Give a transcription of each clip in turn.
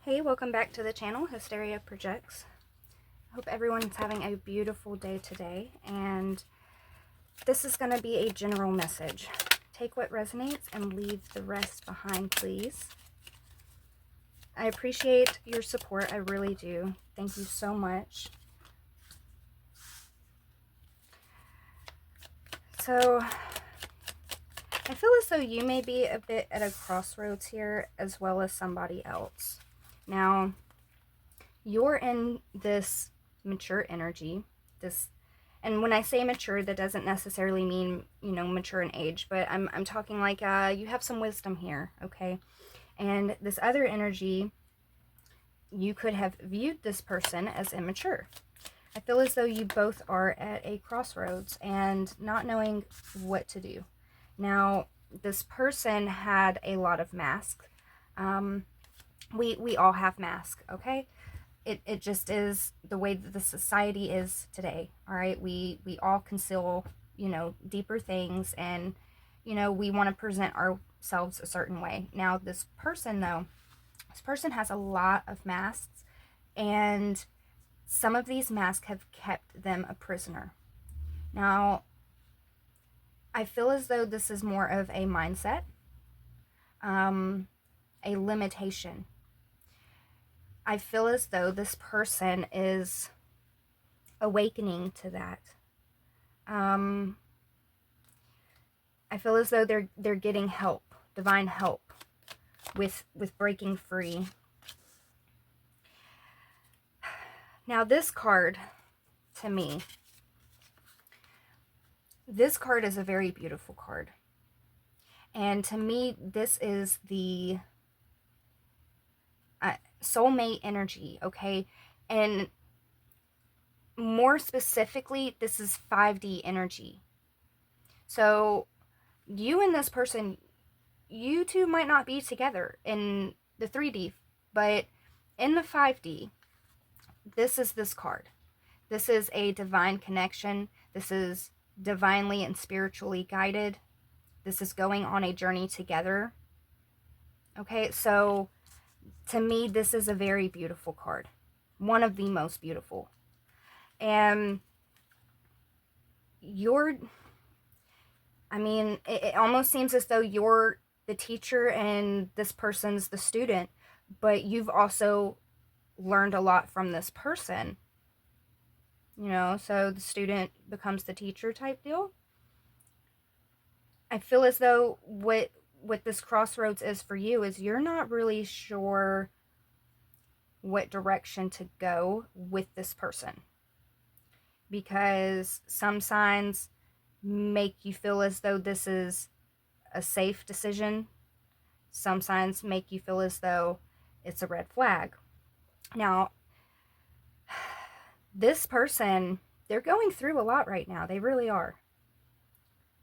Hey, welcome back to the channel, Hysteria Projects. I hope everyone's having a beautiful day today, and this is going to be a general message. Take what resonates and leave the rest behind, please. I appreciate your support, I really do. Thank you so much. So, I feel as though you may be a bit at a crossroads here, as well as somebody else. Now, you're in this mature energy, and when I say mature, that doesn't necessarily mean, mature in age, but I'm talking like you have some wisdom here, okay? And this other energy, you could have viewed this person as immature. I feel as though you both are at a crossroads and not knowing what to do. Now, this person had a lot of masks. We all have masks, okay? It just is the way that the society is today. All right, we all conceal, deeper things, and we want to present ourselves a certain way. Now this person has a lot of masks, and some of these masks have kept them a prisoner. Now I feel as though this is more of a mindset, a limitation. I feel as though this person is awakening to that. I feel as though they're getting help, divine help, with breaking free. Now this card, to me, this card is a very beautiful card. And to me, this is the soulmate energy, okay? And more specifically, this is 5D energy. So you and this person, you two might not be together in the 3D, but in the 5D, this is this card. This is a divine connection. This is divinely and spiritually guided. This is going on a journey together. Okay, so to me, this is a very beautiful card. One of the most beautiful. And it almost seems as though you're the teacher and this person's the student, but you've also learned a lot from this person. So the student becomes the teacher type deal. I feel as though what this crossroads is for you is you're not really sure what direction to go with this person, because some signs make you feel as though this is a safe decision. Some signs make you feel as though it's a red flag. Now, this person, they're going through a lot right now. They really are.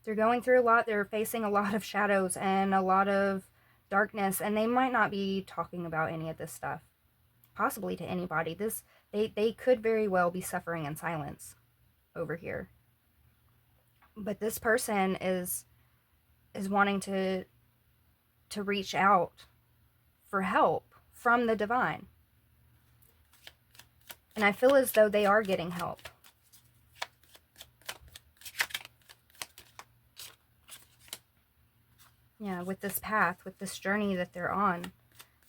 They're going through a lot. They're facing a lot of shadows and a lot of darkness, and they might not be talking about any of this stuff, possibly to anybody. They could very well be suffering in silence over here. But this person is wanting to reach out for help from the divine. And I feel as though they are getting help. Yeah, with this path, with this journey that they're on.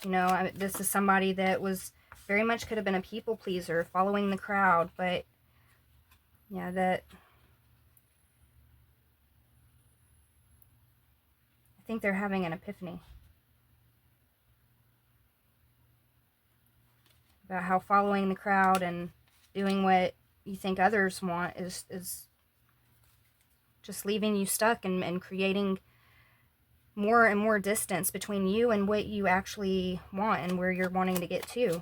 This is somebody that was very much could have been a people pleaser, following the crowd, but yeah, I think they're having an epiphany about how following the crowd and doing what you think others want is just leaving you stuck and creating more and more distance between you and what you actually want and where you're wanting to get to.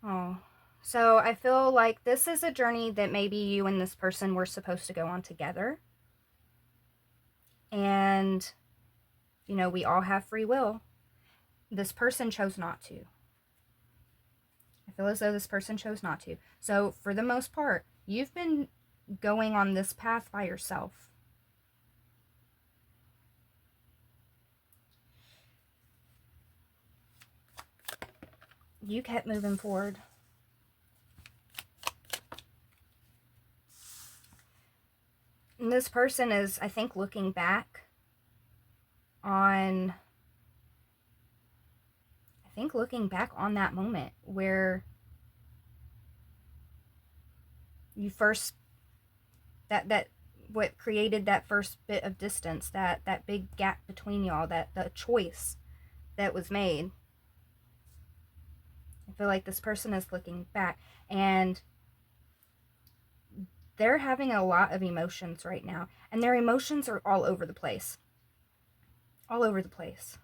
Oh, so I feel like this is a journey that maybe you and this person were supposed to go on together. And, we all have free will. This person chose not to. I feel as though this person chose not to. So for the most part, you've been going on this path by yourself. You kept moving forward. And this person is, I think, looking back on, that moment where you first, that what created that first bit of distance, that big gap between y'all, that the choice that was made. I feel like this person is looking back, and they're having a lot of emotions right now, and their emotions are all over the place. All over the place.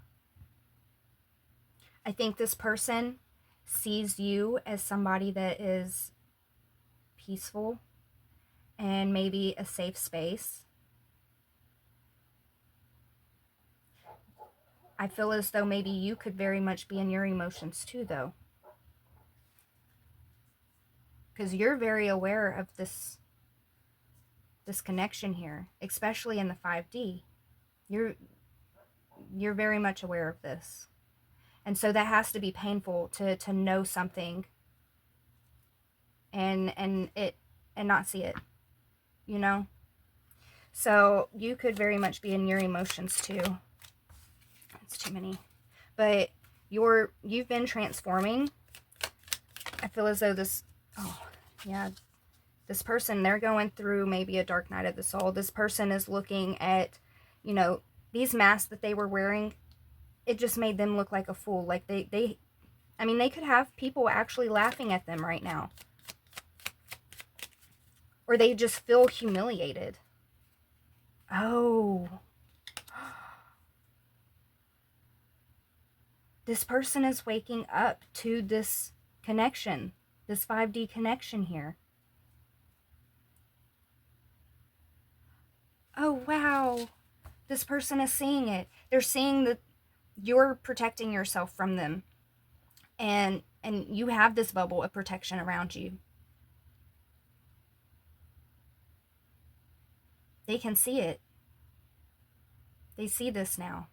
I think this person sees you as somebody that is peaceful and maybe a safe space. I feel as though maybe you could very much be in your emotions too, though. Because you're very aware of this connection here, especially in the 5D. You're very much aware of this. And so that has to be painful to know something and not see it, you know? So you could very much be in your emotions too. It's too many. But you've been transforming. I feel as though this person, they're going through maybe a dark night of the soul. This person is looking at, these masks that they were wearing. It just made them look like a fool. Like they could have people actually laughing at them right now. Or they just feel humiliated. Oh. This person is waking up to this connection, this 5D connection here. Oh, wow. This person is seeing it. They're seeing that you're protecting yourself from them. And you have this bubble of protection around you. They can see it. They see this now.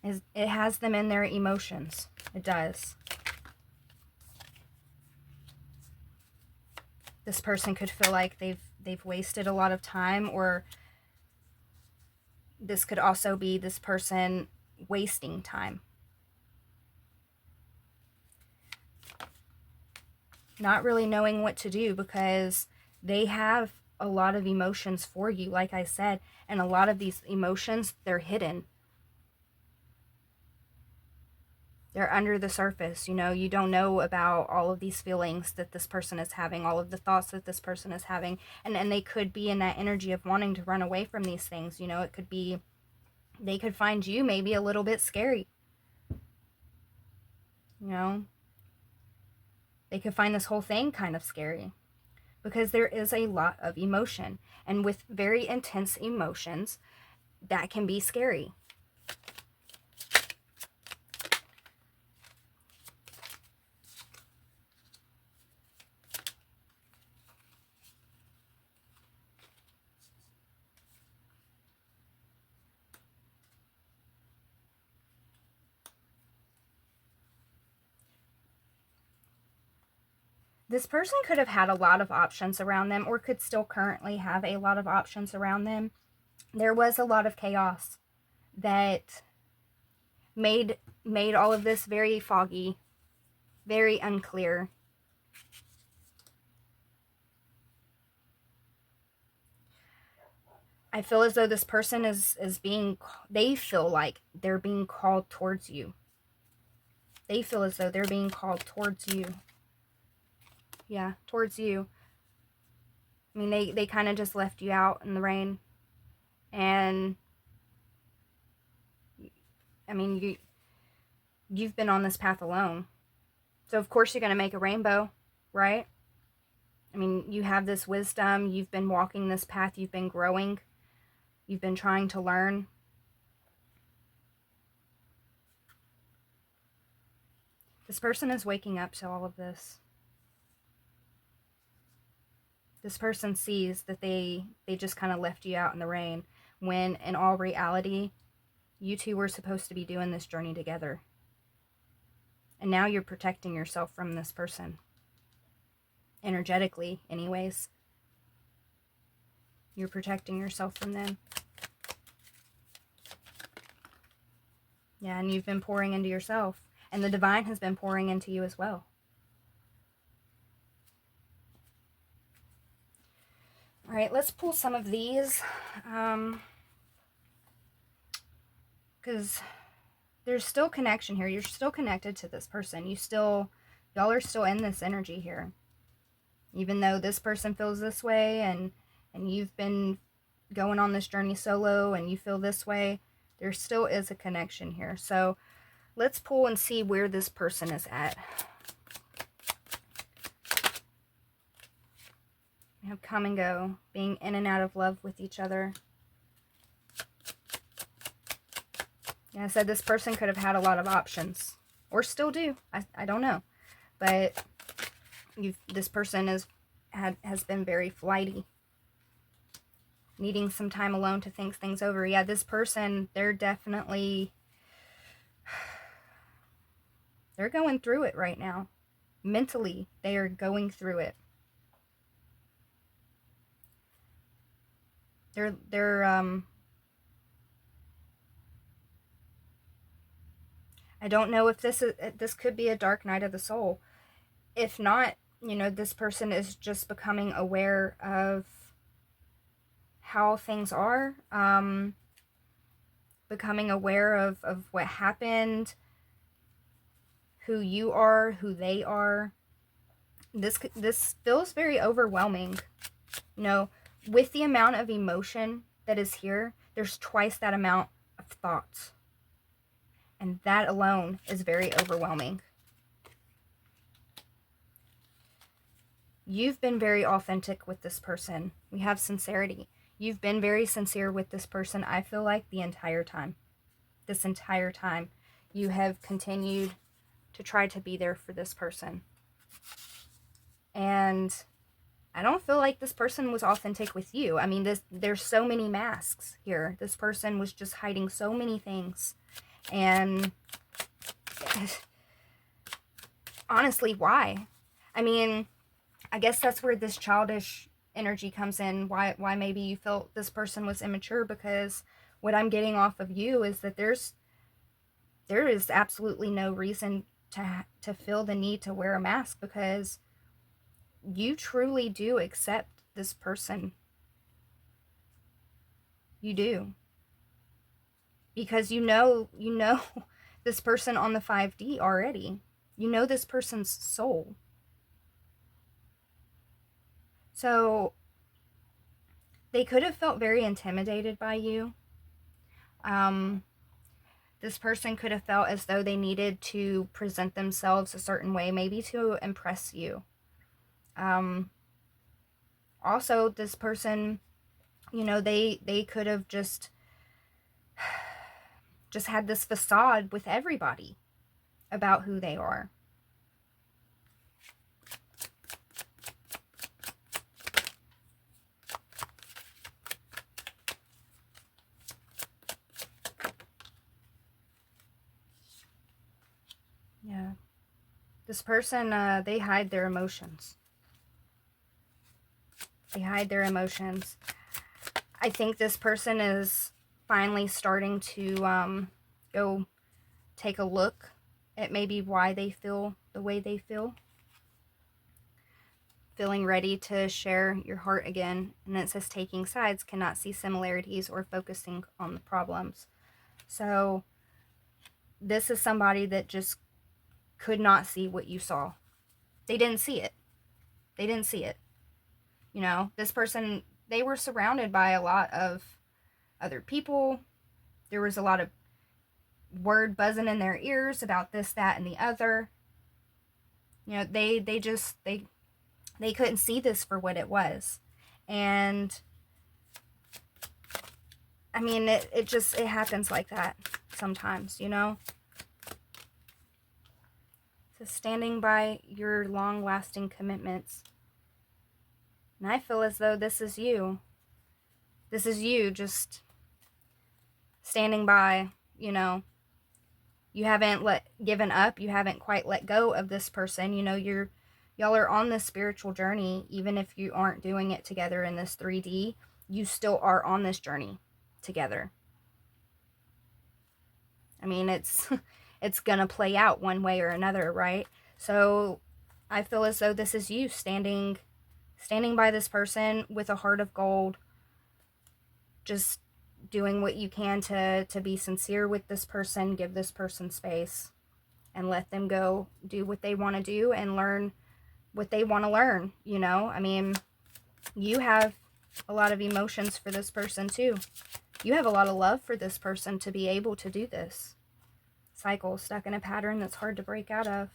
It has them in their emotions. It does. This person could feel like they've wasted a lot of time, or this could also be this person wasting time. Not really knowing what to do because they have a lot of emotions for you, like I said, and a lot of these emotions, they're hidden. They're under the surface, you don't know about all of these feelings that this person is having, all of the thoughts that this person is having, and they could be in that energy of wanting to run away from these things. It could be, they could find you maybe a little bit scary. They could find this whole thing kind of scary because there is a lot of emotion, and with very intense emotions, that can be scary. This person could have had a lot of options around them, or could still currently have a lot of options around them. There was a lot of chaos that made all of this very foggy, very unclear. I feel as though this person is they feel like they're being called towards you. They feel as though they're being called towards you. Yeah, towards you. I mean, they kind of just left you out in the rain. And, I mean, you've been on this path alone. So, of course, you're going to make a rainbow, right? I mean, you have this wisdom. You've been walking this path. You've been growing. You've been trying to learn. This person is waking up to all of this. This person sees that they just kind of left you out in the rain, when in all reality, you two were supposed to be doing this journey together. And now you're protecting yourself from this person. Energetically, anyways. You're protecting yourself from them. Yeah, and you've been pouring into yourself. And the divine has been pouring into you as well. All right, let's pull some of these. Because there's still connection here. You're still connected to this person. Y'all are still in this energy here. Even though this person feels this way, and you've been going on this journey solo and you feel this way, there still is a connection here. So let's pull and see where this person is at. We have come and go, being in and out of love with each other. Yeah, I said this person could have had a lot of options, or still do. I don't know, but this person has been very flighty, needing some time alone to think things over. Yeah, this person, they're definitely, they're going through it right now. Mentally, they are going through it. I don't know if this could be a dark night of the soul. If not, this person is just becoming aware of how things are, becoming aware of what happened, who you are, who they are. This feels very overwhelming. With the amount of emotion that is here, there's twice that amount of thoughts. And that alone is very overwhelming. You've been very authentic with this person. We have sincerity. You've been very sincere with this person, I feel like, the entire time. This entire time, you have continued to try to be there for this person. And I don't feel like this person was authentic with you. I mean, there's so many masks here. This person was just hiding so many things. And honestly, why? I mean, I guess that's where this childish energy comes in. Why maybe you felt this person was immature, because what I'm getting off of you is that there is absolutely no reason to feel the need to wear a mask, because you truly do accept this person. You do. Because you know this person on the 5D already. You know this person's soul. So they could have felt very intimidated by you. This person could have felt as though they needed to present themselves a certain way, maybe to impress you. Also, this person, they could have just had this facade with everybody about who they are. Yeah. This person, they hide their emotions. They hide their emotions. I think this person is finally starting to go take a look at maybe why they feel the way they feel. Feeling ready to share your heart again. And it says taking sides, cannot see similarities or focusing on the problems. So this is somebody that just could not see what you saw. They didn't see it. They didn't see it. This person, they were surrounded by a lot of other people. There was a lot of word buzzing in their ears about this, that, and the other. They couldn't see this for what it was. And I mean, it happens like that sometimes, to standing by your long-lasting commitments. And I feel as though this is you. This is you just standing by, you know. You haven't given up. You haven't quite let go of this person. You know, y'all are on this spiritual journey. Even if you aren't doing it together in this 3D, you still are on this journey together. I mean, it's it's gonna play out one way or another, right? So I feel as though this is you standing by this person with a heart of gold, just doing what you can to be sincere with this person, give this person space, and let them go do what they want to do and learn what they want to learn, you know? I mean, you have a lot of emotions for this person too. You have a lot of love for this person to be able to do this. Cycle, stuck in a pattern that's hard to break out of.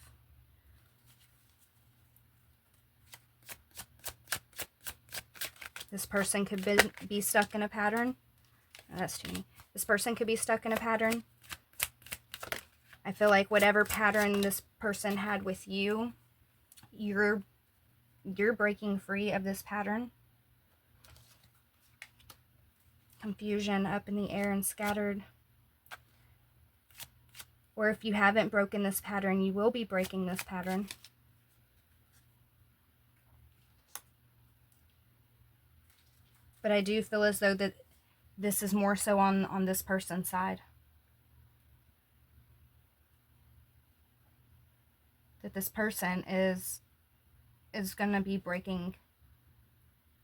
This person could be stuck in a pattern. Oh, that's too many. This person could be stuck in a pattern. I feel like whatever pattern this person had with you, you're breaking free of this pattern. Confusion up in the air and scattered. Or if you haven't broken this pattern, you will be breaking this pattern. But I do feel as though that this is more so on this person's side. That this person is going to be breaking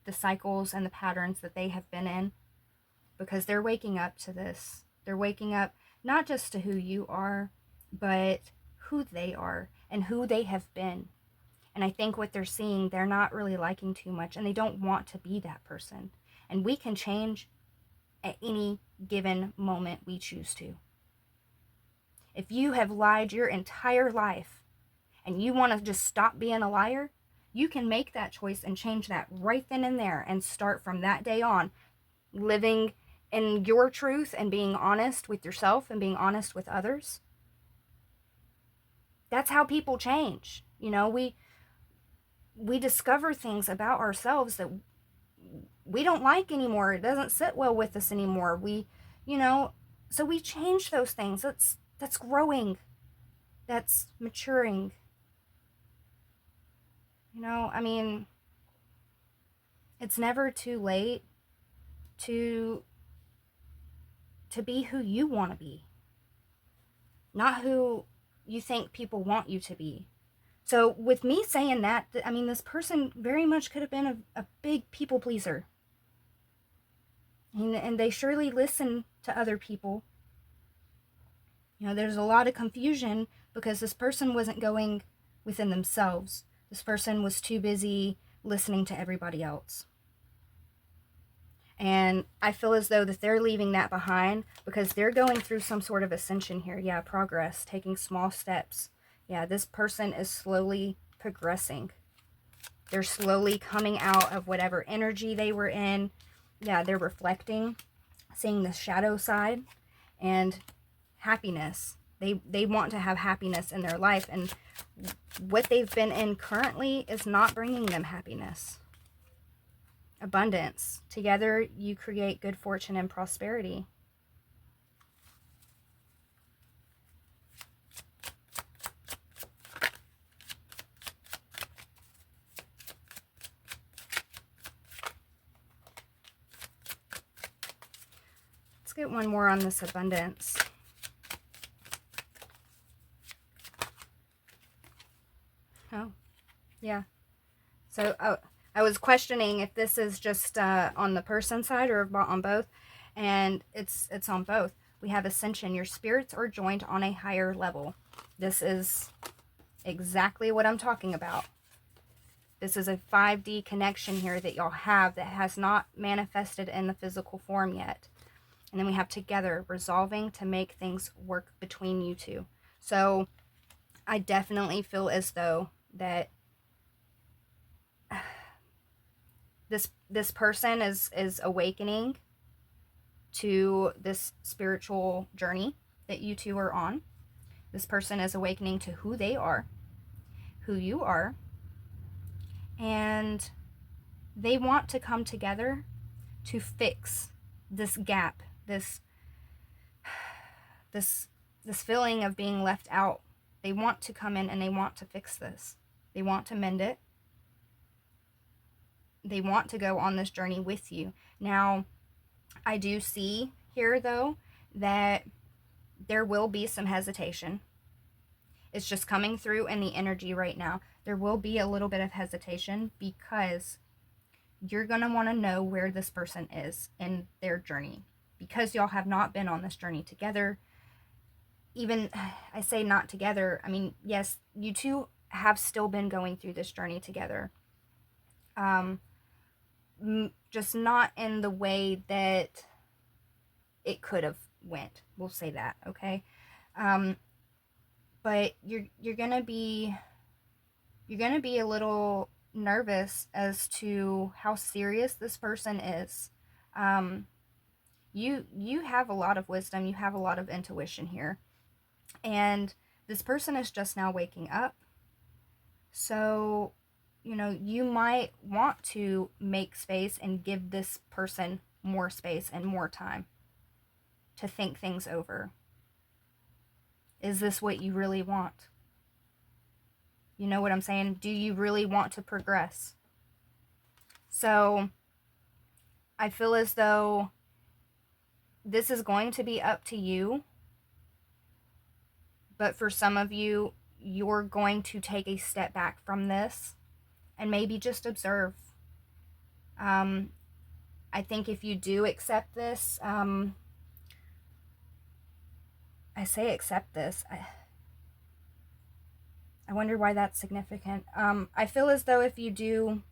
the cycles and the patterns that they have been in, because they're waking up to this. They're waking up not just to who you are, but who they are and who they have been. And I think what they're seeing, they're not really liking too much, and they don't want to be that person. And we can change at any given moment we choose to. If you have lied your entire life and you want to just stop being a liar, you can make that choice and change that right then and there and start from that day on living in your truth and being honest with yourself and being honest with others. That's how people change. You know, we discover things about ourselves that we don't like anymore. It doesn't sit well with us anymore. So we change those things. That's growing. That's maturing. You know, I mean, it's never too late to be who you want to be, not who you think people want you to be. So with me saying that, I mean, this person very much could have been a big people pleaser. And they surely listen to other people. You know, there's a lot of confusion because this person wasn't going within themselves. This person was too busy listening to everybody else. And I feel as though that they're leaving that behind because they're going through some sort of ascension here. Yeah, progress, taking small steps. Yeah, this person is slowly progressing. They're slowly coming out of whatever energy they were in. Yeah, they're reflecting, seeing the shadow side, and happiness. They want to have happiness in their life, and what they've been in currently is not bringing them happiness. Abundance. Together, you create good fortune and prosperity. Let's get one more on this abundance. Oh, yeah. So, I was questioning if this is just on the person side or on both, and it's on both. We have ascension. Your spirits are joined on a higher level. This is exactly what I'm talking about. This is a 5D connection here that y'all have that has not manifested in the physical form yet. And then we have together, resolving to make things work between you two. So I definitely feel as though that this person is awakening to this spiritual journey that you two are on. This person is awakening to who they are. who you are, and they want to come together to fix this gap, this feeling of being left out. They want to come in and they want to fix this. They want to mend it. They want to go on this journey with you. Now, I do see here, though, that there will be some hesitation. It's just coming through in the energy right now. There will be a little bit of hesitation because you're going to want to know where this person is in their journey. Because y'all have not been on this journey together. Even, I say not together, I mean, yes, you two have still been going through this journey together. Just not in the way that it could have went. We'll say that, okay? But you're gonna be a little nervous as to how serious this person is. You have a lot of wisdom. You have a lot of intuition here, and this person is just now waking up. So, you might want to make space and give this person more space and more time to think things over. Is this what you really want? You know what I'm saying? Do you really want to progress? So, I feel as though this is going to be up to you. But for some of you, you're going to take a step back from this and maybe just observe. I think if you do accept this, I say accept this. I wonder why that's significant. I feel as though if you do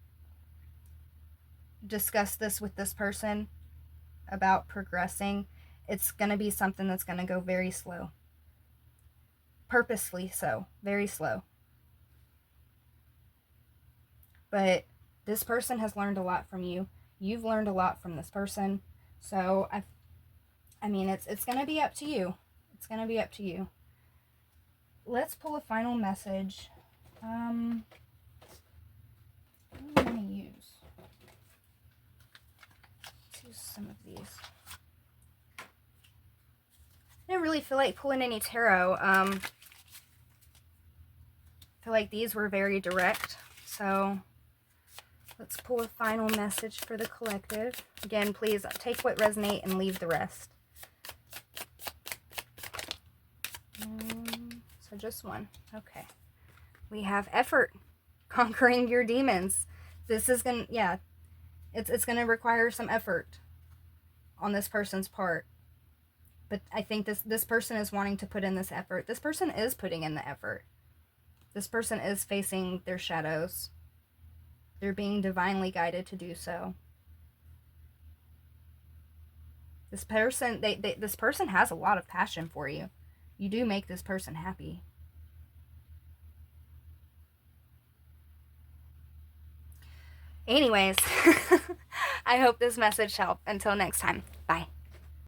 discuss this with this person about progressing, it's going to be something that's going to go very slow. Purposely so. Very slow. But this person has learned a lot from you. You've learned a lot from this person. So, I mean, it's going to be up to you. It's going to be up to you. Let's pull a final message. What am I going to use? Let's use some of these. I didn't really feel like pulling any tarot. I feel like these were very direct. So let's pull a final message for the collective. Again, please take what resonates and leave the rest. So just one. Okay. We have effort. Conquering your demons. This is going to, yeah, it's going to require some effort on this person's part. But I think this person is wanting to put in this effort. This person is putting in the effort. This person is facing their shadows. They're being divinely guided to do so. This person, this person has a lot of passion for you. You do make this person happy. Anyways, I hope this message helped. Until next time, bye.